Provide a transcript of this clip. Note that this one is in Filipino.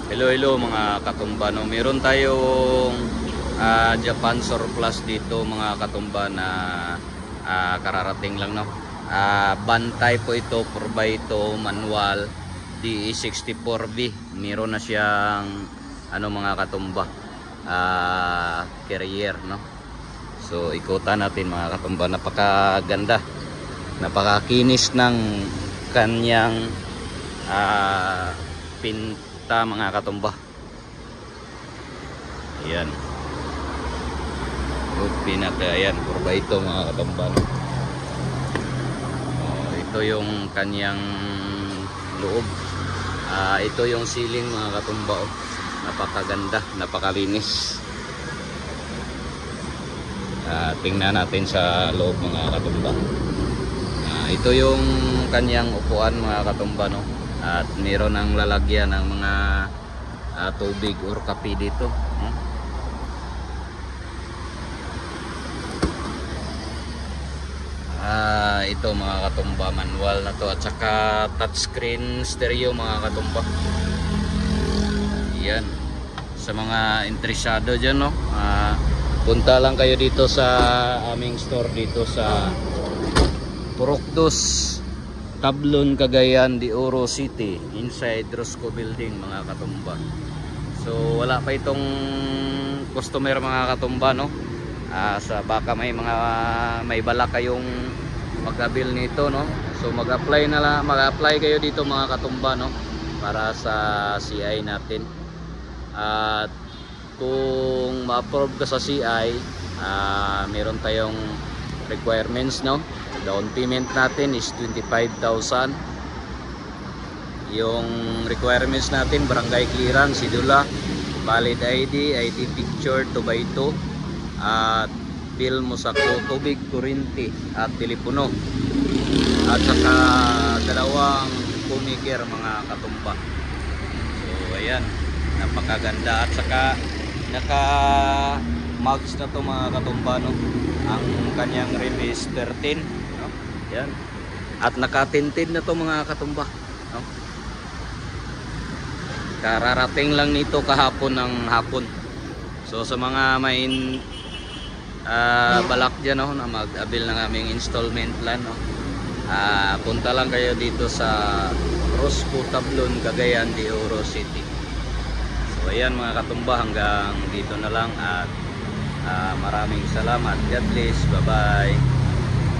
Hello, hello mga katumba, no? Meron tayong Japan surplus dito mga katumba na kararating lang, no? Bantay po ito, 4x2 manual DE64B. Meron na siyang ano mga katumba, carrier, no? So ikutan natin mga katumba. Napakaganda, napakakinis ng kanyang pinta mga katumba. Ayan, pinaka, ayan, kurba ito mga katumba, no? Ito yung kanyang loob. Ito yung ceiling mga katumba, oh. Napakaganda, napakalinis. Tingnan natin sa loob mga katumba. Ito yung kanyang upuan mga katumba, no? At meron ng lalagyan ng mga tubig or kape dito, no? Ito mga katumba, manual na to at saka touchscreen stereo mga katumba. Yan, sa mga interesado dyan, no? Punta lang kayo dito sa aming store dito sa Purok 2, Tablon, Cagayan de Oro City, inside Rosco Building mga katumba. So wala pa itong customer mga katumba, no? Sa baka may balak kayong mag-avail nito, no? So mag-apply na lang, mag-apply kayo dito mga katumba, no? Para sa CI natin. At kung ma-approve ka sa CI, meron tayong requirements, no? Down payment natin is 25,000. Yung requirements natin, barangay clearance, sidula, valid ID, ID picture 2x2, at bill mo sa tubig, kuryente at telepono, at saka dalawang pumiker mga katumba. So ayan, napakaganda at saka naka mugs na to mga katumba, no? Ang kanyang rim is 13, no? Yan, at naka-tinted na to mga katumba, no? Kararating lang nito kahapon ng hapon. So sa mga may balak dyan, no, na mag-avail ng aming installment plan, no? Punta lang kayo dito sa Rosco, Tablon, Cagayan de Oro City. So ayan mga katumba, hanggang dito na lang at maraming salamat. God bless, bye bye.